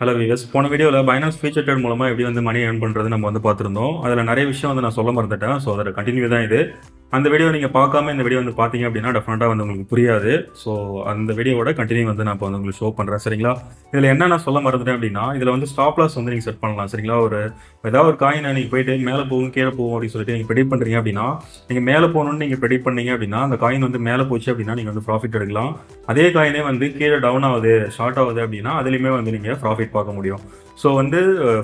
Hello viewers, போன வீடியோவில் finance future trade மூலமாக எப்படி வந்து மணி ஏர்ன் பண்ணுறது நம்ம வந்து பார்த்துருந்தோம். அதில் நிறைய விஷயம் வந்து நான் சொல்ல மறந்துட்டேன். ஸோ அதோட கண்டினியூ தான் இது. அந்த வீடியோ நீங்கள் பார்க்காம இந்த வீடியோ வந்து பார்த்தீங்க அப்படின்னா டெஃபினட்டாக வந்து உங்களுக்கு புரியாது. ஸோ அந்த வீடியோவோட கண்டினியூ வந்து நான் இப்போ வந்து உங்களுக்கு ஷோ பண்ணுறேன். சரிங்களா? இதில் என்ன நான் சொல்ல மறந்துட்டேன் அப்படின்னா, இதில் வந்து ஸ்டாப் லாஸ் வந்து நீங்கள் செட் பண்ணலாம். சரிங்களா? ஏதாவது ஒரு காயினை நீங்கள் போயிட்டு மேலே போகும் கீழே போகும் அப்படின்னு சொல்லிட்டு நீங்கள் ப்ரெடிக்ட் பண்ணுறீங்க அப்படின்னா, நீங்கள் மேலே போகணும்னு நீங்கள் ப்ரெடிக்ட் பண்ணீங்க அப்படின்னா, அந்த காயின் வந்து மேலே போச்சு அப்படின்னா நீங்கள் வந்து ப்ராஃபிட் எடுக்கலாம். அதே காயினே வந்து கீழே டவுன் ஆகுது, ஷார்ட் ஆகுது அப்படின்னா அதுலேயுமே வந்து நீங்கள் ப்ராஃபிட் பார்க்க முடியும். ஸோ வந்து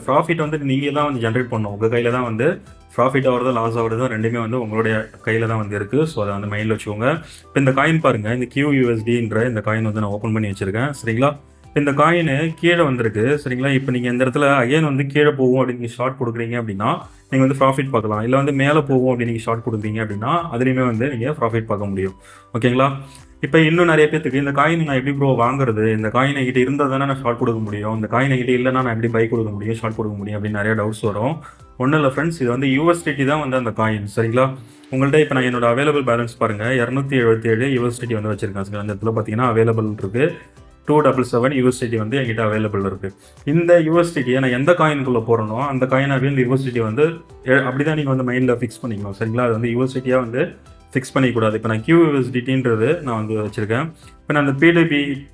ப்ராஃபிட் வந்து நீங்கள் தான் வந்து ஜென்ரேட் பண்ணணும். உங்கள் கையில் தான் வந்து ப்ராஃபிட் ஆகிறதோ லாஸ் ஆகிறதோ ரெண்டுமே வந்து உங்களுடைய கையில் தான் வந்து இருக்குது. ஸோ அதை வந்து மைண்டில் வச்சுக்கோங்க. இப்போ இந்த காயின் பாருங்கள், இந்த QUSDன்ற இந்த காயின் வந்து நான் ஓப்பன் பண்ணி வச்சுருக்கேன். சரிங்களா? இந்த காயின் கீழே வந்திருக்கு. சரிங்களா? இப்போ நீங்கள் இந்த இடத்துல அகைன் வந்து கீழே போகும் அப்படின்னு நீங்கள் ஷார்ட் கொடுக்குறீங்க அப்படின்னா நீங்கள் வந்து ப்ராஃபிட் பார்க்கலாம். இல்லை வந்து மேலே போகும் அப்படின்னு நீங்கள் ஷார்ட் கொடுக்குறீங்க அப்படின்னா அதுலேயுமே வந்து நீங்கள் ப்ராஃபிட் பார்க்க முடியும். ஓகேங்களா? இப்போ இன்னும் நிறைய பேத்துக்கு இந்த காயின் நான் எப்படி ப்ரோ வாங்குறது, இந்த காயின் என்கிட்ட இருந்தால் தானே நான் ஷார்ட் கொடுக்க முடியும், இந்த காயின் என்கிட்ட இல்லைனா நான் எப்படி பை கொடுக்க முடியும், ஷார்ட் கொடுக்க முடியும் அப்படின்னு நிறைய டவுட்ஸ் வரும். ஒன்றும் இல்லை ஃப்ரெண்ட்ஸ், இது வந்து USDT தான் வந்து அந்த காயின். சரிங்களா? உங்கள்கிட்ட இப்போ நான் என்னோட அவைலபிள் பேலன்ஸ் பாருங்கள், 277 USDT வந்து வச்சிருக்கேன். சரி, அந்த இடத்துல பார்த்தீங்கன்னா அவைலபிள் இருக்குது 277 USDT வந்து என்கிட்ட அவைலபிள் இருக்குது. இந்த USDT நான் எந்த காயினுக்குள்ளே போகிறனோ அந்த காயினாகவே இந்த USDT வந்து அப்படி தான் நீங்கள் வந்து மைண்டில் ஃபிக்ஸ் பண்ணிக்கணும். சரிங்களா? அது வந்து USDT வந்து ஃபிக்ஸ் பண்ணிக்கூடாது. இப்போ நான் QUSDTன்றது நான் வந்து வச்சுருக்கேன். இப்போ நான் அந்த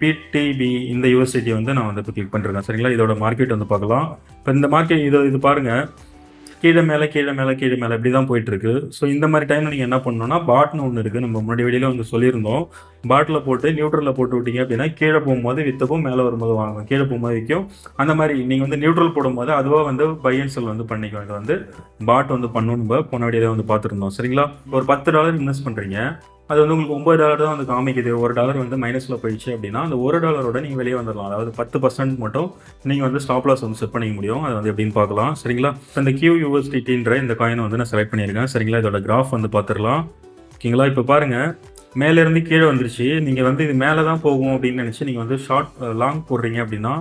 PTB இந்த USDT வந்து நான் வந்து இப்போ கிளிக் பண்ணிருக்கேன். சரிங்களா? இதோட மார்க்கெட் வந்து பார்க்கலாம். இப்போ இந்த மார்க்கெட் இது பாருங்கள், கீழே மேலே கீழே மேலே கீழே மேலே இப்படி தான் போயிட்டுருக்கு. ஸோ இந்த மாதிரி டைமில் நீங்கள் என்ன பண்ணணும்னா, பாட்னு ஒன்று இருக்குது. நம்ம முன்னாடி வீடியோவில் வந்து சொல்லியிருந்தோம். பாட்டில் போட்டு நியூட்ரலில் போட்டு விட்டீங்க அப்படின்னா கீழே போகும்போது விற்றவும் மேலே வரும்போது வாங்கும், கீழே போகும்போது விற்கும். அந்த மாதிரி நீங்கள் வந்து நியூட்ரல் போடும்போது அதுவாக வந்து பை அண்ட் செல் வந்து பண்ணிக்கும். இது வந்து பாட் வந்து பண்ணணும். நம்ம போன வீடியோவில் வந்து பார்த்துருந்தோம். சரிங்களா? ஒரு $10 இன்வெஸ்ட் பண்ணுறீங்க, அது வந்து உங்களுக்கு $9 தான் வந்து காமிக்குது. $1 வந்து மைனஸில் போயிடுச்சு அப்படின்னா அந்த $1 நீங்கள் வெளியே வந்துடலாம். அதாவது 10% மட்டும் நீங்கள் வந்து ஸ்டாப் லாஸ் வந்து செட் பண்ணிக்க முடியும். அது வந்து எப்படின்னு பார்க்கலாம். சரிங்களா? இந்த QUSDTன்ற இந்த காயினை வந்து நான் செலக்ட் பண்ணியிருக்கேன். சரிங்களா? இதோட கிராஃப் வந்து பார்த்துடலாம். ஓகேங்களா? இப்போ பாருங்கள், மேலேருந்து கீழே வந்துருச்சு. நீங்கள் வந்து இது மேலே தான் போகும் அப்படின்னு நினச்சி நீங்கள் வந்து லாங் போடுறீங்க அப்படின்னா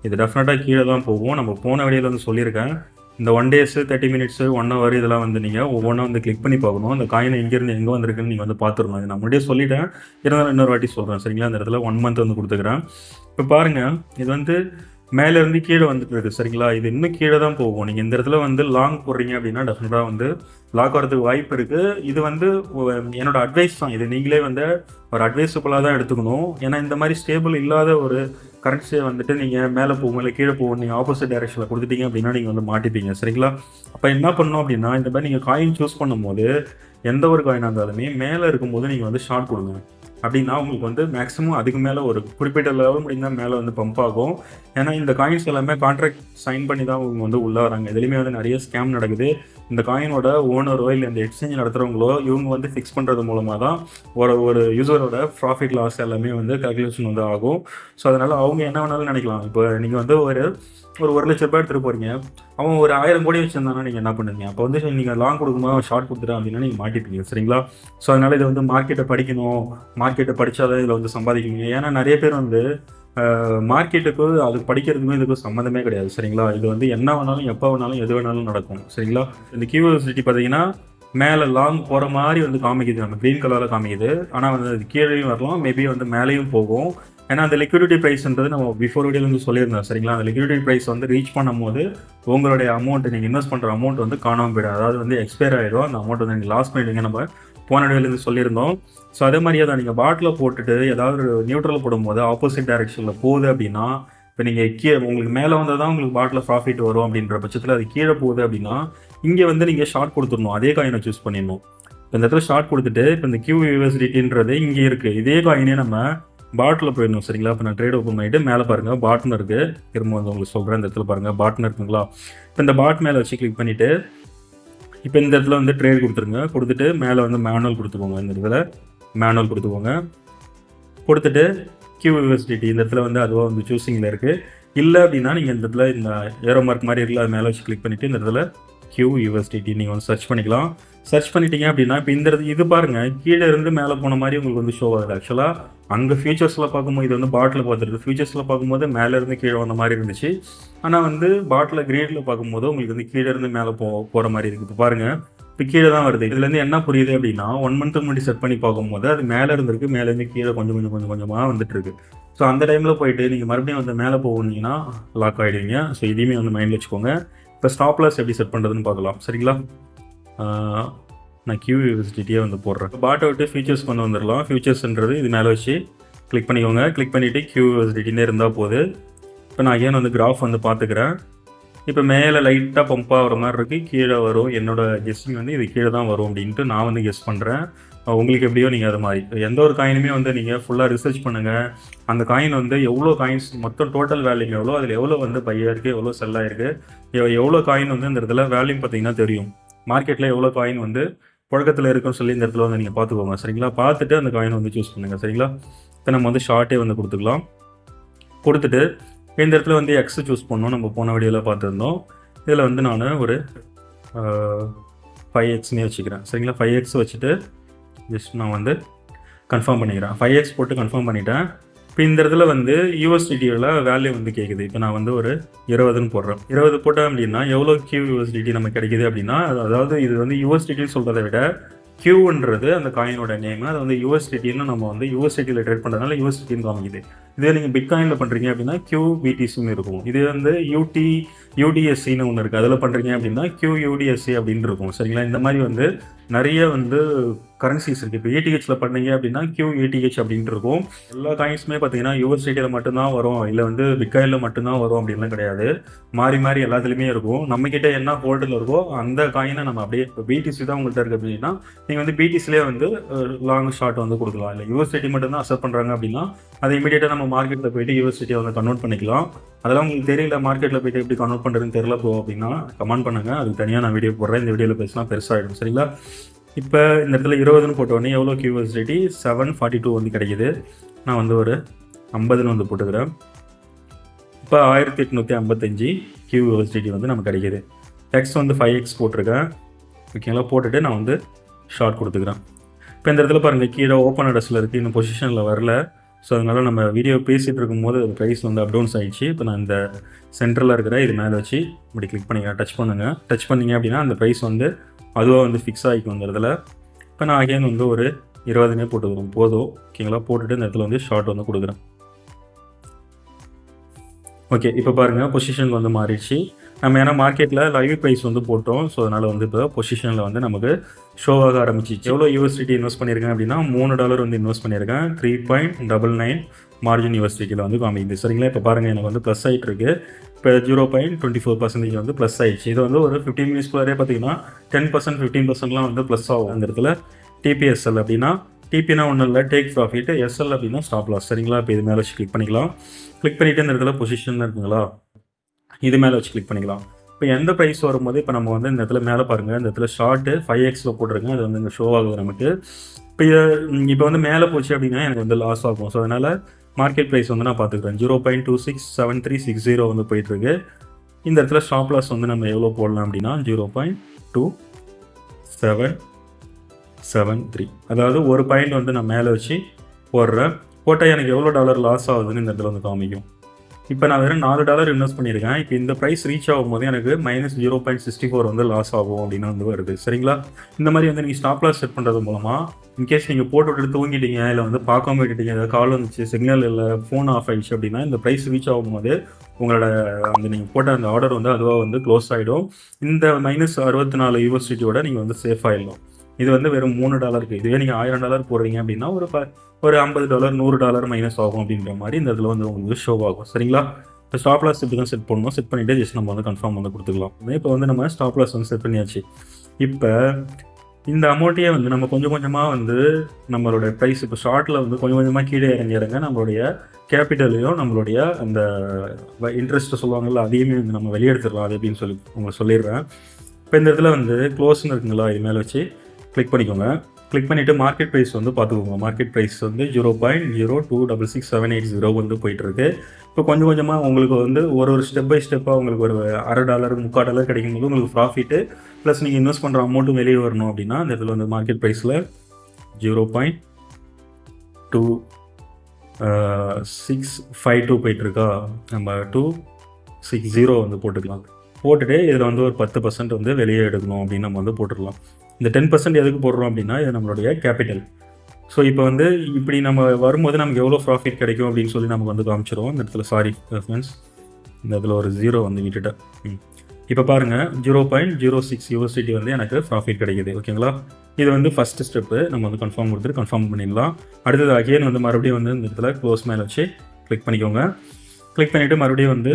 இது டெஃபினட்டாக கீழே தான் போகும். நம்ம போன வீடியோவில் வந்து சொல்லியிருக்கேன். இந்த 1 days 30 minutes 1 hour இதெல்லாம் வந்து நீங்கள் ஒவ்வொன்றா வந்து கிளிக் பண்ணி பார்க்கணும். அந்த காயின் எங்கேருந்து எங்கே வந்திருக்குன்னு நீங்கள் வந்து பார்த்துருணும். இது நான் முன்னாடியே சொல்லிட்டேன், இருந்தாலும் இன்னொரு வாட்டி சொல்கிறேன். சரிங்களா? இந்த இடத்துல 1 month வந்து கொடுத்துக்கிறேன். இப்போ பாருங்கள், இது வந்து மேலேருந்து கீழே வந்துட்டு இருக்குது. சரிங்களா? இது இன்னும் கீழே தான் போகும். நீங்கள் இந்த இடத்துல வந்து லாங் போடுறீங்க அப்படின்னா டெஃபினட்டாக வந்து லாக் ஆகிறதுக்கு வாய்ப்பு இருக்குது. இது வந்து என்னோட அட்வைஸ் தான். இது நீங்களே வந்து ஒரு அட்வைஸபுளாக தான் எடுத்துக்கணும். ஏன்னா இந்த மாதிரி ஸ்டேபிள் இல்லாத ஒரு கரன்சியை வந்துட்டு நீங்கள் மேலே போகும் இல்லை கீழே போகும் நீங்கள் ஆப்போசிட் டைரெக்ஷனில் கொடுத்துட்டீங்க அப்படின்னா நீங்கள் வந்து மாட்டிப்பீங்க. சரிங்களா? அப்போ என்ன பண்ணணும் அப்படின்னா, இந்த மாதிரி நீங்கள் காயின் சூஸ் பண்ணும்போது எந்த ஒரு காயினாக இருந்தாலுமே மேலே இருக்கும்போது நீங்கள் வந்து ஷார்ட் கொடுங்க. அப்படின்னா உங்களுக்கு வந்து மேக்ஸிமம் அதுக்கு மேலே ஒரு குறிப்பிட்ட லெவல் முடிந்தால் மேலே வந்து பம்ப் ஆகும். ஏன்னா இந்த காயின்ஸ் எல்லாமே கான்ட்ராக்ட் சைன் பண்ணி தான் அவங்க வந்து உள்ளே வராங்க. இதுலேயுமே வந்து நிறைய ஸ்கேம் நடக்குது. இந்த காயினோட ஓனரோ இல்லை இந்த எக்ஸ்சேஞ்ச் நடத்துகிறவங்களோ இவங்க வந்து ஃபிக்ஸ் பண்ணுறது மூலமாக தான் ஒரு யூசரோட ப்ராஃபிட் லாஸ் எல்லாமே வந்து கால்குலேஷன் வந்து ஆகும். ஸோ அதனால் அவங்க என்ன வேணாலும் நினைக்கலாம். இப்போ நீங்கள் வந்து ஒரு 1 லட்ச ரூபாய் எடுத்துகிட்டு போகிறீங்க, அவன் ஒரு 1000 கோடி வச்சுருந்தானா நீங்கள் என்ன பண்ணுவீங்க? அப்போ வந்து நீங்கள் லாங் கொடுக்கும்போது ஷார்ட் கொடுத்துட்டேன் அப்படின்னா நீங்கள் மாட்டிப்பீங்க. சரிங்களா? ஸோ அதனால் இது வந்து மார்க்கெட்டை படிக்கணும், மார்க்கெட்டை படித்தாதான் இதில் வந்து சம்பாதிக்கணும். ஏன்னா நிறைய பேர் வந்து மார்க்கெட்டுக்கு அது படிக்கிறதுக்கும் இதுக்கும் சம்மந்தமே கிடையாது. சரிங்களா? இது வந்து என்ன வேணாலும் எப்போ வேணாலும் எது வேணாலும் நடக்கும். சரிங்களா? இந்த QUSDT பார்த்தீங்கன்னா மேலே லாங் போகிற மாதிரி வந்து காமிக்குது, நம்ம க்ரீன் கலரில் காமிக்குது. ஆனால் வந்து அது கீழேயும் வரலாம், மேபி வந்து மேலேயும் போகும். ஏன்னா அந்த லிக்விடிட்டி ப்ரைஸ்ன்றது நம்ம பிஃபோர் வீடியோவில் வந்து சொல்லியிருந்தோம். சரிங்களா? அந்த லிக்விடிட்டி ப்ரைஸ் வந்து ரீச் பண்ணும்போது உங்களுடைய அமௌண்ட், நீங்கள் இன்வெஸ்ட் பண்ணுற அமௌண்ட் வந்து காணாமல் போயிடும். அதாவது வந்து எக்ஸ்பயர் ஆகிடும். அந்த அமௌண்ட் வந்து நீங்கள் லாஸ் பண்ணிடுவீங்க. நம்ம போன வீடியோலேருந்து சொல்லியிருந்தோம். ஸோ அதே மாதிரியே தான் நீங்கள் பாட்டில் போட்டுட்டு ஏதாவது ஒரு நியூட்ரல் போடும்போது ஆப்போசிட் டைரெக்ஷனில் போகுது அப்படின்னா, இப்போ நீங்கள் உங்களுக்கு மேலே வந்தால் தான் உங்களுக்கு பாட்டில் ப்ராஃபிட் வரும் அப்படின்ற பட்சத்தில் அது கீழே போகுது அப்படின்னா இங்கே வந்து நீங்கள் ஷார்ட் கொடுத்துடணும். அதே காயினை சூஸ் பண்ணிடணும். இப்போ இந்த இடத்துல ஷார்ட் கொடுத்துட்டு இப்போ இந்த QUSDTன்றது இங்கே இருக்குது. இதே காயினே நம்ம பாட்டில் போயிடணும். சரிங்களா? இப்போ நான் ட்ரேட் ஓப்பன் பண்ணிவிட்டு மேலே பாருங்கள் பாட்னர் இருக்குது. திரும்ப வந்து உங்களுக்கு சொல்கிறேன். இந்த இடத்துல பாருங்கள் பாட்னர் இருக்குங்களா? இப்போ இந்த பாட் மேலே வச்சு கிளிக் பண்ணிவிட்டு இப்போ இந்த இடத்துல வந்து ட்ரேட் கொடுத்துருங்க. கொடுத்துட்டு மேலே வந்து மேனுவல் கொடுத்துக்கோங்க. இந்த இடத்துல மேனுவல் கொடுத்துக்கோங்க. கொடுத்துட்டு QUSDT இந்த இடத்துல வந்து அதுவாக வந்து சூஸிங்கில் இருக்குது. இல்லை அப்படின்னா நீங்கள் இந்த இடத்துல இந்த ஏரோ மார்க் மாதிரி இருக்குல்ல, அது மேலே வச்சு கிளிக் பண்ணிவிட்டு இந்த இடத்துல QUSDT நீங்கள் வந்து சர்ச் பண்ணிக்கலாம். சர்ச் பண்ணிட்டீங்க அப்படின்னா இப்போ இந்த இது பாருங்கள், கீழே இருந்து மேலே போன மாதிரி உங்களுக்கு வந்து ஷோ ஆகுது. ஆக்சுவலாக அங்கே ஃபியூச்சர்ஸில் பார்க்கும்போது இது வந்து பாட்டில் பார்த்துருக்கு. ஃபியூச்சர்ஸில் பார்க்கும்போது மேலேருந்து கீழே வந்த மாதிரி இருந்துச்சு. ஆனால் வந்து பாட்டில் கிரேடில் பார்க்கும்போது உங்களுக்கு வந்து கீழே இருந்து மேலே போகிற மாதிரி இருக்குது. இப்போ பாருங்கள், இப்போ கீழே தான் வருது. இதுலேருந்து என்ன புரியுது அப்படின்னா 1 மந்த்துக்கு முன்னாடி செட் பண்ணி பார்க்கும்போது அது மேலே இருந்திருக்கு, மேலேருந்து கீழே கொஞ்சமாக வந்துட்டு இருக்கு. ஸோ அந்த டைமில் போயிட்டு நீங்கள் மறுபடியும் வந்து மேலே போனீங்கன்னா லாக் ஆகிடுவீங்க. ஸோ இதையுமே வந்து மைண்டில் வச்சுக்கோங்க. இப்போ ஸ்டாப் லாஸ் எப்படி செட் பண்ணுறதுன்னு பார்க்கலாம். சரிங்களா? நான் QUSDT வந்து போடுறேன். பாட்டை விட்டு ஃபியூச்சர்ஸ் கொண்டு வந்துடலாம். ஃபியூச்சர்ஸ்ன்றது இது மேலே வச்சு கிளிக் பண்ணிக்கோங்க. கிளிக் பண்ணிவிட்டு QUSDTனே இருந்தால் போது. இப்போ நான் அகைன் வந்து கிராஃப் வந்து பார்த்துக்கிறேன். இப்போ மேலே லைட்டாக பம்ப் ஆகிற மாதிரி இருக்குது, கீழே வரும். என்னோடய கெஸ்ஸிங் வந்து இது கீழே தான் வரும் அப்படின்ட்டு நான் வந்து கெஸ் பண்ணுறேன். உங்களுக்கு எப்படியோ நீங்கள் அது மாதிரி எந்த ஒரு காயினுமே வந்து நீங்கள் ஃபுல்லாக ரிசர்ச் பண்ணுங்கள். அந்த காயின் வந்து எவ்வளோ காயின்ஸ் மொத்தம் டோட்டல் வேல்யூ எவ்வளோ, அதில் எவ்வளோ வந்து பையாக இருக்குது, எவ்வளோ செல் ஆகிருக்கு, எவ்வளோ காயின் வந்து இந்த இடத்துல வேல்யூ பார்த்தீங்கன்னா தெரியும். மார்க்கெட்டில் எவ்வளோ காயின் வந்து புழக்கத்தில் இருக்குன்னு சொல்லி இந்த இடத்துல வந்து நீங்கள் பார்த்துக்கோங்க. சரிங்களா? பார்த்துட்டு அந்த காயின் வந்து சூஸ் பண்ணுங்கள். சரிங்களா? இப்போ நம்ம வந்து ஷார்ட்டே வந்து கொடுத்துக்கலாம். கொடுத்துட்டு இந்த இடத்துல வந்து எக்ஸ் சூஸ் பண்ணோம். நம்ம போன வீடியோவில் பார்த்துருந்தோம். இதில் வந்து நான் ஒரு 5Xனே வச்சுக்கிறேன். சரிங்களா? 5X வச்சுட்டு ஜஸ்ட் நான் வந்து கன்ஃபார்ம் பண்ணிக்கிறேன். 5X போட்டு கன்ஃபார்ம் பண்ணிட்டேன். இப்போ இந்த இடத்துல வந்து USDTயோட வேல்யூ வந்து கேட்குது. இப்போ நான் வந்து ஒரு 20ன்னு போடுறேன். 20 போட்டேன் அப்படின்னா எவ்வளோ QUSDT நமக்கு கிடைக்குது அப்படின்னா, அதாவது இது வந்து USDTன்னு சொல்கிறத விட Qன்றது அந்த காயினோட நேம். அது வந்து USDTன்னு நம்ம வந்து USDTயில் ட்ரேட் பண்ணுறதுனால USDTன்னு காமிக்குது. இதே நீங்கள் பிட்காயினில் பண்ணுறீங்க அப்படின்னா QBTCன்னு இருக்கும். இது வந்து UDSCன்னு ஒன்று இருக்குது. அதில் பண்ணுறீங்க அப்படின்னா QUDSC அப்படின்னு இருக்கும். சரிங்களா? இந்த மாதிரி வந்து நிறைய வந்து கரன்சிஸ் இருக்குது. இப்போ ETHல பண்ணீங்க அப்படின்னா QETH அப்படின்ட்டு இருக்கும். எல்லா காயின்ஸுமே பார்த்தீங்கன்னா USDTயில் மட்டும்தான் வரும், இல்லை வந்து பிட்காயினில் மட்டும்தான் வரும் அப்படின்லாம் கிடையாது. மாறி மாறி எல்லாத்துலேயுமே இருக்கும். நம்மக்கிட்ட என்ன ஹோல்டில் இருக்கோ அந்த காயினை நம்ம அப்படியே இப்போ BTC தான் உங்கள்கிட்ட இருக்குது அப்படின்னா நீங்கள் வந்து BTCலே வந்து லாங் ஷார்ட் வந்து கொடுக்கலாம். இல்லை USDT மட்டும்தான் அக்செப்ட் பண்ணுறாங்க அப்படின்னா அதை இமீடியட்டாக நம்ம மார்க்கெட்டில் போய்ட்டு USDT வந்து கன்வெர்ட் பண்ணிக்கலாம். அதெல்லாம் உங்களுக்கு தெரியல, மார்க்கெட்டில் போய்ட்டு எப்படி கன்வெர்ட் பண்ணுறதுன்னு தெரியல ப்ரோ அப்படின்னா கமெண்ட் பண்ணுங்கள். அதுக்கு தனியாக நான் வீடியோ போடுறேன். இந்த வீடியோவில் பேசினா பெருசாகிடும். சரிங்களா? இப்போ இந்த இடத்துல 20ன்னு போட்டோடனே எவ்வளோ QUSDT 742 வந்து கிடைக்கிது. நான் வந்து ஒரு 50ன்னு வந்து போட்டுக்கிறேன். இப்போ 1855 QUSDT வந்து நமக்கு கிடைக்கிது. எக்ஸ் வந்து 5X போட்டிருக்கேன். ஓகேங்களா? போட்டுட்டு நான் வந்து ஷார்ட் கொடுத்துக்கிறேன். இப்போ இந்த இடத்துல பாருங்கள் கீழே ஓப்பன் அட்ரஸில் இருக்குது, இன்னும் பொசிஷனில் வரல. ஸோ அதனால் நம்ம வீடியோ பேசிகிட்டு இருக்கும்போது அது ப்ரைஸ் வந்து அப்டவுன்ஸ் ஆகிடுச்சு. இப்போ நான் இந்த சென்டரில் இருக்கிற இது மேலே வச்சு இப்படி கிளிக் பண்ணிக்கிறேன். டச் பண்ணுங்கள். டச் பண்ணிங்க அப்படின்னா அந்த ப்ரைஸ் வந்து அதுவாக வந்து ஃபிக்ஸ் ஆகிக்கும் அந்த இடத்துல. இப்போ நான் அகைன் வந்து ஒரு 20னே போட்டுக்கிறோம் போதும். ஓகேங்களா? போட்டுட்டு இந்த இடத்துல வந்து ஷார்ட் வந்து கொடுக்குறேன். ஓகே, இப்போ பாருங்கள் பொசிஷன் வந்து மாறிடுச்சு. நம்ம ஏன்னா மார்க்கெட்டில் லைவ் ப்ரைஸ் வந்து போட்டோம். ஸோ அதனால் வந்து இப்போ பொசிஷனில் வந்து நமக்கு ஷோவாக ஆரம்பிச்சிச்சு. எவ்வளோ USDT இன்வெஸ்ட் பண்ணியிருக்கேன் அப்படின்னா $3 வந்து இன்வெஸ்ட் பண்ணியிருக்கேன். 3.99 மார்ஜின் USDTயில் வந்து காமிக்குது. சரிங்களா? இப்போ பாருங்கள் எனக்கு வந்து ப்ளஸ் ஆகிட்டு இருக்கு. இப்போ 0.24% வந்து ப்ளஸ் ஆகிடுச்சு. இது வந்து ஒரு 15 மினிட்ஸ்குள்ளே பார்த்தீங்கன்னா 10% 15%லாம் வந்து ப்ளஸ் ஆகும். அந்த இடத்துல TPSL அப்படின்னா டிபினா ஒன்றும் இல்லை, டேக் ப்ராஃபிட். SL அப்படின்னா ஸ்டாப் லாஸ். சரிங்களா? இப்போ இது மேலே வச்சு கிளிக் பண்ணிக்கலாம். கிளிக் பண்ணிவிட்டு இந்த இடத்துல பொசிஷன் இருக்குங்களா, இது மேலே வச்சு கிளிக் பண்ணிக்கலாம். இப்போ எந்த ப்ரைஸ் வரும்போது இப்போ நம்ம வந்து இந்த இடத்துல மேலே பாருங்கள், இந்த இடத்துல ஷார்ட்டு 5Xல போட்டுருங்க. அது வந்து இங்கே ஷோ ஆகுது நமக்கு. இப்போ வந்து மேலே போச்சு அப்படின்னா எனக்கு வந்து லாஸ் ஆகும். ஸோ அதனால் மார்க்கெட் ப்ரைஸ் வந்து நான் பார்த்துக்கிறேன். 0.267360 வந்து போயிட்டுருக்கு. இந்த இடத்துல ஸ்டாப் லாஸ் வந்து நம்ம எவ்வளோ போடலாம் அப்படின்னா 0.2773. அதாவது ஒரு பாயிண்ட் வந்து நான் மேலே வச்சு போடுறேன். போட்டால் எனக்கு எவ்வளோ டாலர் லாஸ் ஆகுதுன்னு இந்த இடத்துல வந்து காமிக்கும். இப்போ நான் வெறும் $4 இன்வெஸ்ட் பண்ணியிருக்கேன். இப்போ இந்த ப்ரைஸ் ரீச் ஆகும்போது எனக்கு -0.64 வந்து லாஸ் ஆகும் அப்படின்னு வந்து வருது. சரிங்களா? இந்த மாதிரி வந்து நீங்கள் ஸ்டாப் லாஸ் செட் பண்ணுறது மூலமாக இன்கேஸ் நீங்கள் போட்டு விட்டுட்டு தூங்கிட்டீங்க, இல்லை வந்து பார்க்காம விட்டுட்டீங்க, ஏதாவது கால் வந்துச்சு, சிக்னல் இல்லை, ஃபோன் ஆஃப் ஆகிடுச்சு அப்படின்னா இந்த ப்ரைஸ் ரீச் ஆகும்போது உங்களோட அந்த நீங்கள் போட்ட அந்த ஆர்டர் வந்து அதுவாக வந்து க்ளோஸ் ஆகிடும். இந்த -64 USDTயோட நீங்கள் வந்து சேஃப் ஆகிடலாம். இது வந்து வெறும் $3. இதுவே நீங்கள் $1000 போடுறீங்க அப்படின்னா ஒரு $50 $100 மைனஸ் ஆகும் அப்படின்ற மாதிரி இந்த இதில் வந்து உங்களுக்கு ஷோ ஆகும். சரிங்களா? இப்போ ஸ்டாப் லாஸ் இப்படி தான் செட் பண்ணணும். செட் பண்ணிவிட்டு ஜஸ்ட் நம்ம வந்து கன்ஃபார்ம் வந்து கொடுத்துக்கலாம். இப்போ வந்து நம்ம ஸ்டாப் லாஸ் வந்து செட் பண்ணியாச்சு. இப்போ இந்த அமௌண்ட்டையே வந்து நம்ம கொஞ்சம் கொஞ்சமாக வந்து நம்மளுடைய ப்ரைஸ் இப்போ ஷார்ட்டில் வந்து கொஞ்சம் கொஞ்சமாக கீழே இறங்க நம்மளுடைய கேபிட்டலையும் நம்மளுடைய அந்த இன்ட்ரெஸ்ட்டு சொல்லுவாங்கள்ல அதையுமே வந்து நம்ம வெளியெடுத்துடலாம். அது எப்படின்னு சொல்லி உங்களுக்கு சொல்லிடுறேன். இப்போ இந்த இடத்துல வந்து க்ளோஸ்ன்னு இருக்குங்களா, இது மேலே வச்சு கிளிக் பண்ணிக்கோங்க. கிளிக் பண்ணிவிட்டு மார்க்கெட் ப்ரைஸ் வந்து பார்த்துக்கோங்க. மார்க்கெட் ப்ரைஸ் வந்து 0.0266780 வந்து போயிட்டுருக்கு. இப்போ கொஞ்சம் கொஞ்சமாக உங்களுக்கு வந்து ஒரு ஸ்டெப் பை ஸ்டெப்பாக உங்களுக்கு ஒரு $1/2 $3/4 கிடைக்கும்போது உங்களுக்கு ப்ராஃபிட்டு ப்ளஸ் நீங்கள் இன்வெஸ்ட் பண்ணுற அமௌண்ட்டும் வெளியே வரணும் அப்படின்னா இந்த இதில் வந்து மார்க்கெட் ப்ரைஸில் 0.2652 போயிட்டுருக்கா, நம்ம 260 வந்து போட்டுக்கலாம். போட்டுட்டு இதில் வந்து ஒரு 10% வந்து வெளியே எடுக்கணும் அப்படின்னு நம்ம வந்து போட்டுடலாம். இந்த 10% எதுக்கு போடுறோம் அப்படின்னா இது நம்மளுடைய கேபிட்டல். ஸோ இப்போ வந்து இப்படி நம்ம வரும்போது நமக்கு எவ்வளோ ப்ராஃபிட் கிடைக்கும் அப்படின்னு சொல்லி நமக்கு வந்து காமிச்சிரும். இந்த இடத்துல சாரி ஃப்ரெண்ட்ஸ், இந்த இடத்துல ஒரு 0 வந்து விட்டுட்டேன். இப்போ பாருங்கள், 0.06 USDT வந்து எனக்கு ப்ராஃபிட் கிடைக்குது. ஓகேங்களா, இது வந்து ஃபஸ்ட்டு ஸ்டெப்பு. நம்ம வந்து கன்ஃபார்ம் கொடுத்துட்டு கன்ஃபார்ம் பண்ணிடலாம். அடுத்தது அகைன் வந்து மறுபடியும் வந்து இந்த இடத்துல க்ளோஸ் மேலே வச்சு கிளிக் பண்ணிக்கோங்க. கிளிக் பண்ணிவிட்டு மறுபடியும் வந்து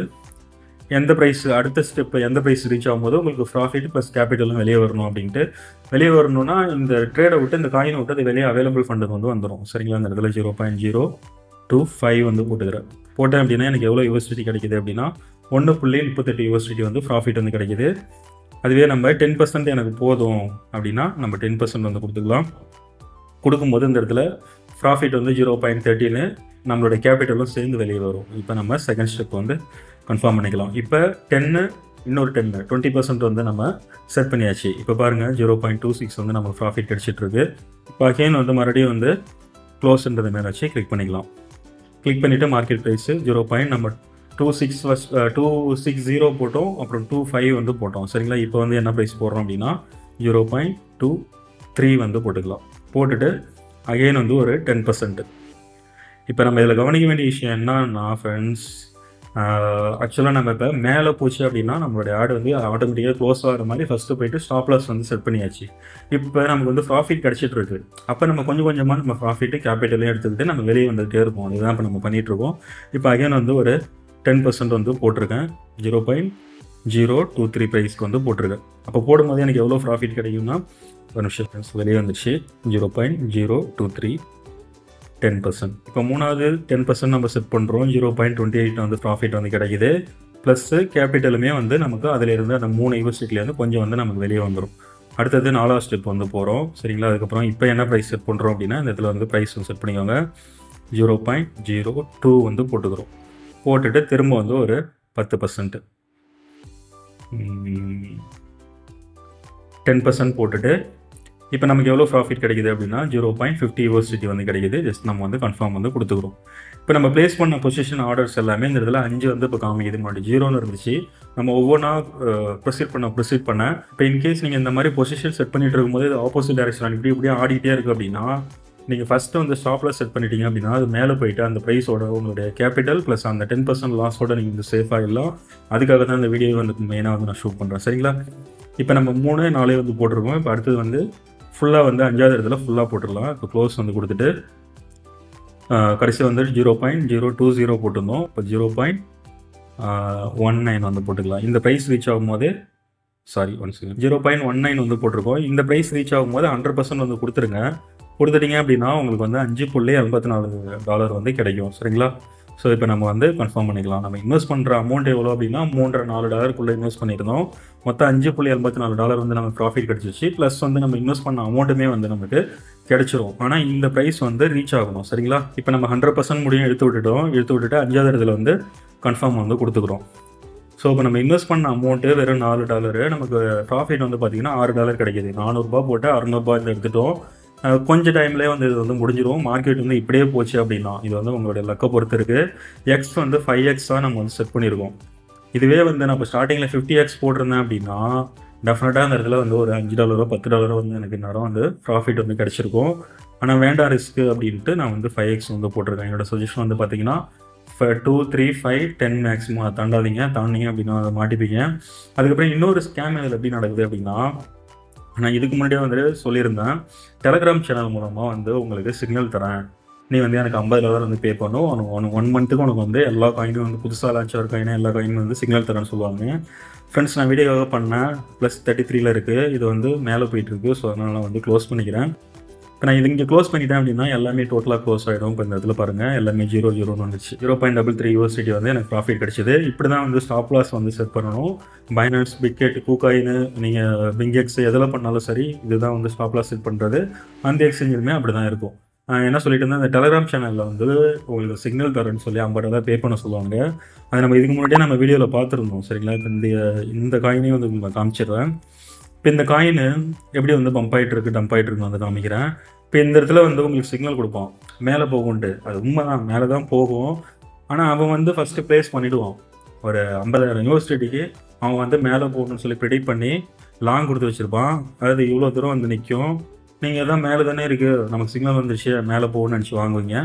எந்த ப்ரைஸ், அடுத்த ஸ்டெப்பு எந்த ப்ரைஸ் ரீச் ஆகும்போது உங்களுக்கு ப்ராஃபிட் ப்ளஸ் கேபிட்டலும் வெளியே வரணும் அப்படின்ட்டு. வெளியே வரணும்னா இந்த ட்ரேடை விட்டு, இந்த காயினை விட்டு அது வெளியே அவைலபிள் ஃபண்டுக்கு வந்து வந்துடும். சரிங்களா, இந்த இடத்துல 0.025 வந்து போட்டேன் அப்படின்னா எனக்கு எவ்வளோ USDT கிடைக்குது அப்படின்னா 1.38 USDT வந்து ப்ராஃபிட் வந்து கிடைக்குது. அதுவே நம்ம 10% எனக்கு போதும் அப்படின்னா நம்ம 10% வந்து கொடுத்துக்கலாம். கொடுக்கும்போது இந்த இடத்துல ப்ராஃபிட் வந்து 0.13 நம்மளுடைய கேபிட்டலும் சேர்ந்து வெளியே வரும். இப்போ நம்ம செகண்ட் ஸ்டெப் வந்து கன்ஃபார்ம் பண்ணிக்கலாம். இப்போ 10 இன்னொரு 20% வந்து நம்ம செட் பண்ணியாச்சு. இப்போ பாருங்கள் 0.26 வந்து நம்ம ப்ராஃபிட் கிடச்சிட்ருக்கு. இப்போ அகைன் வந்து மறுபடியும் வந்து க்ளோஸ்ன்றது மேலே வச்சு கிளிக் பண்ணிக்கலாம். கிளிக் பண்ணிவிட்டு மார்க்கெட் ப்ரைஸு 0.260 போட்டோம், அப்புறம் 25 வந்து போட்டோம். சரிங்களா, இப்போ வந்து என்ன ப்ரைஸ் போடுறோம் அப்படின்னா 0.23 வந்து போட்டுக்கலாம். போட்டுட்டு அகைன் வந்து ஒரு 10%. இப்போ நம்ம இதில் கவனிக்க வேண்டிய விஷயம் என்னன்னா ஃப்ரெண்ட்ஸ், ஆக்சுவலாக நம்ம இப்போ மேலே போச்சு அப்படின்னா நம்மளுடைய ஆடு வந்து ஆட்டோமேட்டிக்காக க்ளோஸ் ஆகிற மாதிரி ஃபஸ்ட்டு போய்ட்டு ஸ்டாப் லாஸ் வந்து செட் பண்ணியாச்சு. இப்போ நமக்கு வந்து ப்ராஃபிட் கிடச்சிட்ருக்கு. அப்போ நம்ம கொஞ்சம் கொஞ்சமாக நம்ம ப்ராஃபிட்டு கேபிட்டலையும் எடுத்துக்கிட்டு நம்ம வெளியே வந்துகிட்டே இருப்போம். அதுதான் இப்போ நம்ம பண்ணிகிட்ருக்கோம். இப்போ அகைன் வந்து ஒரு 10% வந்து போட்டிருக்கேன். 0.023 ப்ரைஸ்க்கு வந்து போட்டிருக்கேன். அப்போ போடும்போது எனக்கு எவ்வளோ ப்ராஃபிட் கிடைக்கும்னா, ஒரு நிமிஷம் ஃப்ரெண்ட்ஸ், வெளியே வந்துடுச்சு. 0.023 10%. இப்போ மூணாவது 10% நம்ம செட் பண்ணுறோம். 0.28 வந்து ப்ராஃபிட் வந்து கிடைக்குது. ப்ளஸ்ஸு கேபிட்டலுமே வந்து நமக்கு அதிலேருந்து அந்த 3 USDTலேருந்து கொஞ்சம் வந்து நமக்கு வெளியே வந்துடும். அடுத்தது 4வது ஸ்டெப் வந்து போகிறோம். சரிங்களா, அதுக்கப்புறம் இப்போ என்ன ப்ரைஸ் செட் பண்ணுறோம் அப்படின்னா இந்த இடத்துல வந்து ப்ரைஸ் வந்து செட் பண்ணிக்கோங்க. 0.02 வந்து போட்டுக்கிறோம். போட்டுட்டு திரும்ப வந்து ஒரு 10%, 10% போட்டுட்டு இப்போ நமக்கு எவ்வளோ ப்ராஃபிட் கிடைக்குது அப்படின்னா 0.50 USDT வந்து கிடைக்குது. ஜஸ்ட் நம்ம வந்து கன்ஃபார்ம் வந்து கொடுத்துக்கிறோம். இப்போ நம்ம ப்ளேஸ் பண்ண பொசிஷன் ஆர்டர்ஸ் எல்லாமே இந்த இடத்துல 5 வந்து இப்போ காமிக்குது. முன்னாடி 0ன்னு இருந்துச்சு. நம்ம ஒவ்வொன்றா ப்ரொசீட் பண்ண இப்போ இன்கேஸ் நீங்கள் இந்த மாதிரி பொசிஷன் செட் பண்ணிட்டு இருக்கும்போது இது ஆப்போசிட் டைரக்ஷன் இப்படி ஆடிட்டே இருக்குது அப்படின்னா நீங்கள் ஃபஸ்ட்டு வந்து ஸ்டாப்ல செட் பண்ணிட்டீங்க அப்படின்னா அது மேலே போயிட்டு அந்த ப்ரைஸோட உங்களுடைய கேபிட்டல் ப்ளஸ் அந்த 10% லாஸோட நீங்கள் வந்து சேஃபாக இல்லை. அதுக்காக தான் இந்த வீடியோ வந்து மெயினாக வந்து நான் ஷூட் பண்ணுறேன். சரிங்களா, இப்போ நம்ம 3, 4 வந்து போட்டிருக்கோம். இப்போ அடுத்தது வந்து ஃபுல்லாக வந்து 5வது இடத்துல ஃபுல்லாக போட்டுடலாம். இப்போ க்ளோஸ் வந்து கொடுத்துட்டு கடைசி வந்து 0.020 போட்டிருந்தோம். இப்போ 0.19 வந்து போட்டுக்கலாம். இந்த ப்ரைஸ் ரீச் ஆகும்போது 0.19 வந்து போட்டிருக்கோம். இந்த ப்ரைஸ் ரீச் ஆகும்போது 100% வந்து கொடுத்துட்டீங்க அப்படின்னா உங்களுக்கு வந்து $5.84 வந்து கிடைக்கும். சரிங்களா, ஸோ இப்போ நம்ம வந்து கன்ஃபார்ம் பண்ணிக்கலாம். நம்ம இன்வெஸ்ட் பண்ணுற அமௌண்ட் எவ்வளோ அப்படின்னா $3.4 இன்வெஸ்ட் பண்ணியிருந்தோம். மொத்தம் $5.84 வந்து நமக்கு ப்ராஃபிட் கிடச்சிச்சு. ப்ளஸ் வந்து நம்ம இன்வெஸ்ட் பண்ண அமௌண்ட்டுமே வந்து நமக்கு கிடச்சிரும். ஆனால் இந்த ப்ரைஸ் வந்து ரீச் ஆகணும். சரிங்களா, இப்போ நம்ம 100% முடியும் எடுத்து விட்டுட்டு 5வது இடத்துல வந்து கன்ஃபார்ம் வந்து கொடுத்துக்கிறோம். ஸோ இப்போ நம்ம இன்வெஸ்ட் பண்ண அமௌண்ட்டு வெறும் $4, நமக்கு ப்ராஃபிட் வந்து பார்த்திங்கன்னா $6 கிடைக்கிது. $400 போட்டு $600 எடுத்துட்டோம். கொஞ்சம் டைம்லேயே வந்து இது வந்து முடிஞ்சிடும். மார்க்கெட் வந்து இப்படியே போச்சு அப்படின்னா இது வந்து உங்களுடைய லக்கை பொறுத்து இருக்குது. எக்ஸ் வந்து 5x நம்ம வந்து செட் பண்ணியிருக்கோம். இதுவே வந்து நம்ம ஸ்டார்டிங்கில் 50x போட்டிருந்தேன் அப்படின்னா டெஃபினட்டாக அந்த இடத்துல வந்து ஒரு $5 $10 வந்து எனக்கு நேரம் வந்து ப்ராஃபிட் வந்து கிடச்சிருக்கும். ஆனால் வேண்டாம் ரிஸ்க்கு அப்படின்ட்டு நான் வந்து 5x வந்து போட்டிருக்கேன். என்னோட சஜஷன் வந்து பார்த்தீங்கன்னா 2, 3, 5, 10 மேக்ஸிமம் அதை தாண்டினீங்க அப்படின்னா அதை மாட்டிப்பீங்க. அதுக்கப்புறம் இன்னொரு ஸ்கேம் இதில் எப்படி நடக்குது அப்படின்னா, நான் இதுக்கு முன்னாடியே வந்து சொல்லியிருந்தேன், டெலகிராம் சேனல் மூலமாக வந்து உங்களுக்கு சிக்னல் தரேன், நீ வந்து எனக்கு $50 வந்து பே பண்ணும், உனக்கு 1 மந்த்துக்கு உனக்கு வந்து எல்லா காயினும் வந்து புதுசாக லான்ச் ஆகிற காயினும் எல்லா காயினும் வந்து சிக்னல் தரேன்னு சொல்லுவாங்க. ஃப்ரெண்ட்ஸ், நான் வீடியோவாக பண்ணேன், +33 இருக்குது. இது வந்து மேலே போயிட்டுருக்கு. ஸோ அதனால் நான் வந்து க்ளோஸ் பண்ணிக்கிறேன். இப்போ நான் இது இங்கே க்ளோஸ் பண்ணிட்டேன் அப்படின்னா எல்லாமே டோட்டலாக க்ளோஸ் ஆகிடும். இப்போ இந்த இடத்துல பாருங்கள் எல்லாமே 0.0 வந்துச்சு. 0.33 USDT வந்து எனக்கு ப்ராஃபிட் கிடச்சிது. இப்படி தான் வந்து ஸ்டாப் லாஸ் வந்து செட் பண்ணணும். பைனான்ஸ், பிட்கெட், கூகாயின், நீங்கள் பிங்கெக்ஸ் எதில் பண்ணாலும் சரி, இதுதான் வந்து ஸ்டாப் லாஸ் செட் பண்ணுறது. அந்த எக்ஸ்சேஞ்சுமே அப்படி தான் இருக்கும். என்ன சொல்லிட்டு இருந்தேன், இந்த டெலகிராம் சேனலில் வந்து உங்களுக்கு சிக்னல் தரேன்னு சொல்லி $50 பே பண்ண சொல்லுவாங்க. அதை நம்ம இதுக்கு முன்னாடியே நம்ம வீடியோவில் பார்த்துருந்தோம். சரிங்களா, இப்போ இந்த காயினையும் வந்து உங்களுக்கு காமிச்சிடுறேன். இப்போ இந்த காயின் எப்படி வந்து பம்ப் ஆகிட்டு டம்ப் ஆகிட்டு வந்து காமிக்கிறேன். இப்போ இந்த இடத்துல வந்து உங்களுக்கு சிக்னல் கொடுப்பான், மேலே போகும்ட்டு. அது உண்மை தான், மேலே தான் போகும். ஆனால் அவன் வந்து ஃபஸ்ட்டு ப்ளேஸ் பண்ணிவிடுவான். ஒரு 50,000 யூனிவர்சிட்டிக்கு அவன் வந்து மேலே போகணும்னு சொல்லி ப்ரெடிக்ட் பண்ணி லாங் கொடுத்து வச்சுருப்பான். அதாவது இவ்வளோ தூரம் வந்து நிற்கும், நீங்கள் தான் மேலே தானே இருக்குது, நமக்கு சிக்னல் வந்துருச்சு மேலே போகணும்னு நினச்சி வாங்குவீங்க.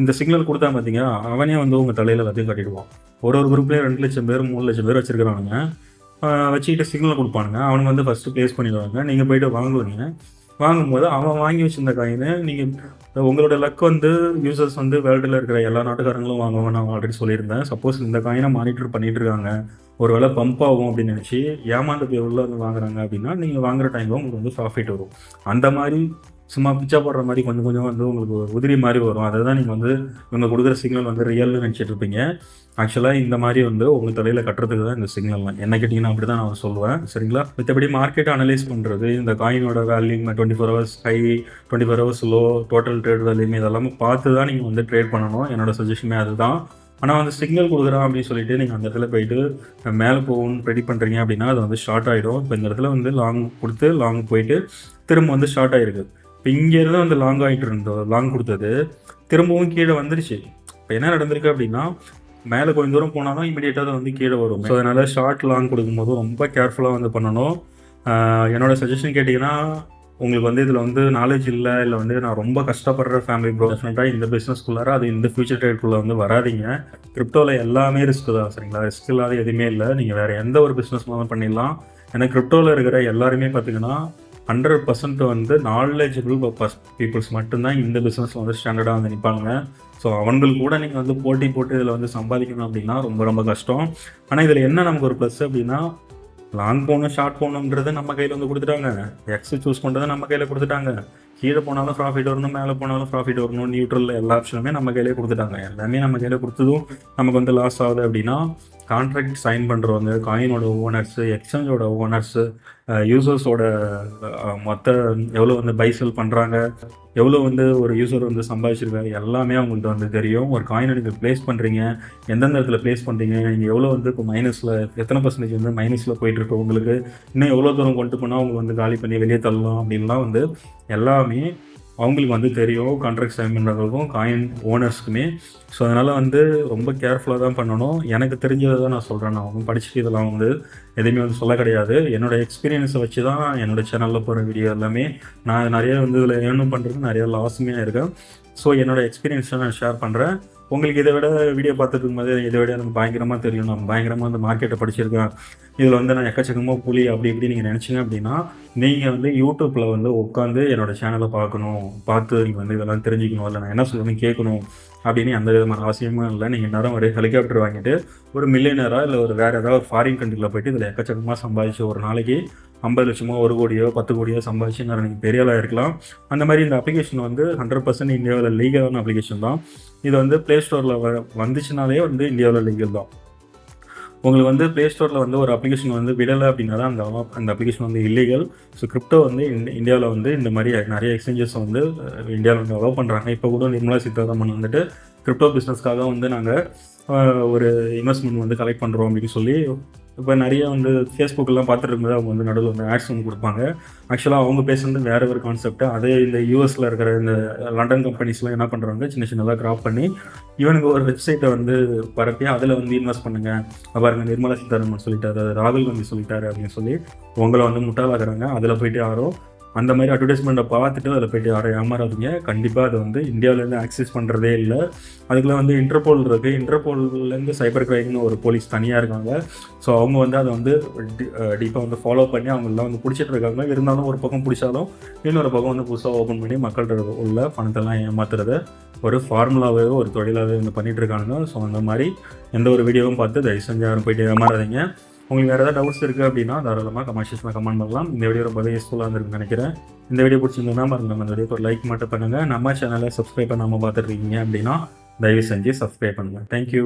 இந்த சிக்னல் கொடுத்தா பார்த்தீங்க அவனே வந்து உங்கள் தலையில் எல்லாத்தையும் கட்டிடுவான். ஒரு குரூப்லேயே 2 லட்சம் பேர் 3 லட்சம் பேர் வச்சுருக்கிறானுங்க. வச்சுக்கிட்டு சிக்னல் கொடுப்பானுங்க. அவனுங்க வந்து ஃபஸ்ட்டு ப்ளேஸ் பண்ணிடுவாங்க. நீங்கள் போய்ட்டு வாங்குவீங்க. வாங்கும்போது அவன் வாங்கி வச்சிருந்த காயினை நீங்கள் உங்களோட லக் வந்து யூசர்ஸ் வந்து வேர்ல்டில் இருக்கிற எல்லா நாட்டுக்காரங்களும் வாங்குவாங்க. நான் ஆல்ரெடி சொல்லியிருந்தேன். சப்போஸ் இந்த காயினை மானிட்டர் பண்ணிட்டு இருக்காங்க, ஒரு வேளை பம்ப் ஆகும் அப்படின்னு நினச்சி ஏமாந்து போய் உள்ள வந்து வாங்குறாங்க அப்படின்னா நீங்கள் வாங்குற டைமில் உங்களுக்கு வந்து ப்ராஃபிட் வரும். அந்த மாதிரி சும்மா பிச்சா போடுற மாதிரி கொஞ்சம் கொஞ்சம் வந்து உங்களுக்கு உதிரி மாதிரி வரும். அதை தான் நீங்கள் வந்து இவங்க கொடுக்குற சிக்னல் வந்து ரியல்னு நினச்சிட்டு இருப்பீங்க. ஆக்சுவலாக இந்த மாதிரி வந்து உங்கள் தலையில் கட்டுறதுக்கு தான் இந்த சிக்னல்லாம். என்ன கேட்டிங்கன்னா அப்படி தான் நான் சொல்லுவேன். சரிங்களா? மற்றபடி மார்க்கெட்டை அனலைஸ் பண்ணுறது, இந்த காயினோட value 24 hours high, 24 hours low, total trade வேல்யூமே இதெல்லாமே பார்த்து தான் நீங்கள் வந்து ட்ரேட் பண்ணணும். என்னோட சஜஷனுமே அதுதான். ஆனால் வந்து சிக்னல் கொடுக்குறான் அப்படின்னு சொல்லிட்டு நீங்கள் அந்த இடத்துல போயிட்டு மேலே போகணும்னு ரெடி பண்ணுறீங்க அப்படின்னா அது வந்து ஷார்ட் ஆகிடும். இப்போ இந்த இடத்துல வந்து லாங் கொடுத்து லாங் போயிட்டு திரும்ப வந்து ஷார்ட் ஆகிருக்கு. இப்போ இங்கேருந்து வந்து லாங் ஆகிட்டு இருந்தோம், லாங் கொடுத்தது திரும்பவும் கீழே வந்துருச்சு. இப்போ என்ன நடந்திருக்கு அப்படின்னா மேலே கொஞ்சம் தூரம் போனால் தான் இமீடியட்டாக தான் வந்து கீழே வரும். ஸோ அதனால் ஷார்ட் லாங் கொடுக்கும்போது ரொம்ப கேர்ஃபுல்லாக வந்து பண்ணணும். என்னோடய சஜஷன் கேட்டிங்கன்னா உங்களுக்கு வந்து இதில் வந்து நாலேஜ் இல்லை, இல்லை வந்து நான் ரொம்ப கஷ்டப்படுற ஃபேமிலி ப்ரோ, டெஃபினட்டாக இந்த பிஸ்னஸ்க்குள்ளார அது இந்த ஃபியூச்சர் ட்ரேட்குள்ளே வந்து வராதிங்க. கிரிப்டோவில் எல்லாமே ரிஸ்க் தான். சரிங்களா? ரிஸ்க் இல்லாத எதுவுமே இல்லை. நீங்கள் வேறு எந்த ஒரு பிஸ்னஸ் மூலம் பண்ணிடலாம். ஏன்னா கிரிப்டோவில் இருக்கிற எல்லாருமே பார்த்தீங்கன்னா 100% வந்து நாலேஜபிள் பீப்புள்ஸ் மட்டும்தான் இந்த பிஸ்னஸில் வந்து ஸ்டாண்டர்டாக வந்து நிற்பாங்க. ஸோ அவங்களுக்கு கூட நீங்கள் வந்து போட்டி போட்டு இதில் வந்து சம்பாதிக்கணும் அப்படின்னா ரொம்ப ரொம்ப கஷ்டம். ஆனால் இதில் என்ன நமக்கு ஒரு ப்ளஸ் அப்படின்னா லாங் போகணும் ஷார்ட் போகணுன்றது நம்ம கையில் வந்து கொடுத்துட்டாங்க. எக்ஸ் சூஸ் பண்ணுறது நம்ம கையில் கொடுத்துட்டாங்க. கீழே போனாலும் ப்ராஃபிட் வரணும், மேலே போனாலும் ப்ராஃபிட் வரணும், நியூட்ரல் எல்லா ஆப்ஷனுமே நம்ம கையிலே கொடுத்துட்டாங்க. எல்லாமே நம்ம கையில் கொடுத்ததும் நமக்கு வந்து லாஸ் ஆகுது அப்படின்னா கான்ட்ராக்ட் சைன் பண்ணுறவங்க, காயினோட ஓனர்ஸு, எக்ஸ்சேஞ்சோட ஓனர்ஸு, யூசர்ஸோட மொத்த எவ்வளோ வந்து பை செல் பண்ணுறாங்க, எவ்வளோ வந்து ஒரு யூசர் வந்து சம்பாதிச்சிருக்காரு எல்லாமே அவங்கள்ட்ட வந்து தெரியும். ஒரு காயினை நீங்கள் ப்ளேஸ் பண்ணுறீங்க, எந்தெந்த இடத்துல ப்ளேஸ் பண்ணுறீங்க, நீங்கள் எவ்வளோ வந்து இப்போ மைனஸில் எத்தனை பர்சன்டேஜ் வந்து மைனஸில் போயிட்டுருக்கு, உங்களுக்கு இன்னும் எவ்வளோ தூரம் கொண்டு போனால் அவங்க வந்து காலி பண்ணி வெளியே தள்ளலாம் அப்படின்லாம் வந்து எல்லாமே அவங்களுக்கு வந்து தெரியும். கான்ட்ராக்ட் சைன் பண்ணுறவங்களுக்கும் காயின் ஓனர்ஸ்க்குமே. ஸோ அதனால் வந்து ரொம்ப கேர்ஃபுல்லாக தான் பண்ணணும். எனக்கு தெரிஞ்சதை தான் நான் சொல்கிறேன். நான் அவங்க படிச்சுட்டு இதெல்லாம் வந்து எதுவுமே வந்து சொல்ல கிடையாது. என்னோடய எக்ஸ்பீரியன்ஸை வச்சு தான் என்னோடய சேனலில் போகிற வீடியோ எல்லாமே நான் நிறைய வந்து இதில் ஏர்னும் பண்ணுறது நிறைய லாஸுமே இருக்கேன். ஸோ என்னோடய எக்ஸ்பீரியன்ஸை நான் ஷேர் பண்ணுறேன். உங்களுக்கு இதை விட வீடியோ பார்த்துட்டு இருக்கும்போது இதை விட எனக்கு பயங்கரமாக தெரியும், நான் பயங்கரமாக அந்த மார்க்கெட்டை படிச்சிருக்கேன், இதில் வந்து நான் எக்கச்சக்கமாக புலி அப்படி இப்படி நீங்கள் நினச்சிங்க அப்படின்னா நீங்கள் வந்து யூடியூப்பில் வந்து உட்காந்து என்னோடய சேனலை பார்த்து நீங்கள் வந்து இதெல்லாம் தெரிஞ்சுக்கணும், இல்லை நான் என்ன சொல்லணும்னு கேட்கணும் அப்படின்னு எந்த விதமான அவசியமும் இல்லை. நீங்கள் நேரம் ஒரு ஹெலிகாப்டர் வாங்கிட்டு ஒரு மில்லியனராக இல்லை ஒரு வேறு ஏதாவது ஒரு ஃபாரின் கண்ட்ரியில் போய்ட்டு இதில் எக்கச்சக்கமாக சம்பாதிச்சு ஒரு நாளைக்கு 50 லட்சமோ 1 கோடியோ 10 கோடியோ சம்பாதிச்சு நீங்கள் பெரிய ஆளாக இருக்கலாம். அந்த மாதிரி இந்த அப்ளிகேஷன் வந்து 100% இந்தியாவில் லீகலான அப்ளிகேஷன் தான். இது வந்து ப்ளே ஸ்டோரில் வந்துச்சுனாலே வந்து இந்தியாவில் லீகல் தான். உங்களுக்கு வந்து ப்ளே ஸ்டோரில் வந்து ஒரு அப்ளிகேஷன் வந்து விடலை அப்படின்னா தான் அந்த அப்ளிகேஷன் வந்து இல்லீகல். ஸோ கிரிப்டோ வந்து இந்தியாவில் வந்து இந்த மாதிரி நிறைய எக்ஸ்சேஞ்சஸ் வந்து இந்தியாவில் வந்து அலோவ் பண்ணுறாங்க. இப்போ கூட நிர்மலா சீதாராமன் வந்துட்டு கிரிப்டோ பிஸ்னஸ்க்காக வந்து நாங்கள் ஒரு இன்வெஸ்ட்மெண்ட் வந்து கலெக்ட் பண்ணுறோம் அப்படின்னு சொல்லி இப்போ நிறைய வந்து ஃபேஸ்புக்கெல்லாம் பார்த்துட்டு இருக்கும்போது அவங்க வந்து நடுவில் வந்து ஆட்ஸ் வந்து கொடுப்பாங்க. ஆக்சுவலாக அவங்க பேசுகிறது வேறு ஒரு கான்செப்ட். அதே இந்த யூஎஸில் இருக்கிற இந்த லண்டன் கம்பெனிஸ்லாம் என்ன பண்ணுறாங்க, சின்ன சின்னதாக கிராப் பண்ணி இவனுக்கு ஒரு வெப்சைட்டை வந்து பரப்பி அதில் வந்து இன்வெஸ்ட் பண்ணுங்கள், பாருங்கள் நிர்மலா சீதாராமன் சொல்லிட்டாரு, ராகுல் காந்தி சொல்லிட்டாரு அப்படின்னு சொல்லி உங்களை வந்து முட்டாளாக்குறாங்க. அதில் போய்ட்டு யாரும் அந்த மாதிரி அட்வர்டைஸ்மெண்ட்டை பார்த்துட்டு அதில் போய்ட்டு யாரும் ஏமாறாதீங்க. கண்டிப்பாக அதை வந்து இந்தியாவிலேருந்து ஆக்சஸ் பண்ணுறதே இல்லை. அதுக்குலாம் வந்து இன்டர்போல் இருக்குது. இன்டர்போல்லேருந்து சைபர் கிரைம்னு ஒரு போலீஸ் தனியாக இருக்காங்க. ஸோ அவங்க வந்து அதை வந்து டீப்பாக வந்து ஃபாலோ பண்ணி அவங்களாம் வந்து பிடிச்சிட்டு இருக்காங்க. இருந்தாலும் ஒரு பக்கம் பிடிச்சாலும் இன்னொரு பக்கம் வந்து புதுசாக ஓப்பன் பண்ணி மக்கள்கிட்ட உள்ள பணத்தெல்லாம் ஏமாத்துறத ஒரு ஃபார்முலாவே ஒரு தொழிலாகவே வந்து பண்ணிகிட்டு இருக்காங்க. ஸோ அந்த மாதிரி எந்த ஒரு வீடியோவும் பார்த்து தயவு செஞ்சு யாரும் போய்ட்டு ஏமாறாதீங்க. உங்களுக்கு வேறு ஏதாவது டவுட்ஸ் இருக்குது அப்படின்னா தாராளமாக கமெண்ட் செக்ஷனில் கமெண்ட் பண்ணலாம். இந்த வீடியோ ரொம்ப யூஸ்ஃபுல்லாக இருந்திருக்குன்னு நினைக்கிறேன். இந்த வீடியோ பிடிச்சிருந்தா பாருங்கள், இந்த வீடியோக்கு ஒரு லைக் மட்டும் பண்ணுங்கள். நம்ம சேனலை சப்ஸ்கிரைப் பண்ணாமல் பார்த்துட்டு இருக்கீங்க அப்படின்னா தயவு செஞ்சு சப்ஸ்கிரைப் பண்ணுங்கள். தேங்க்யூ.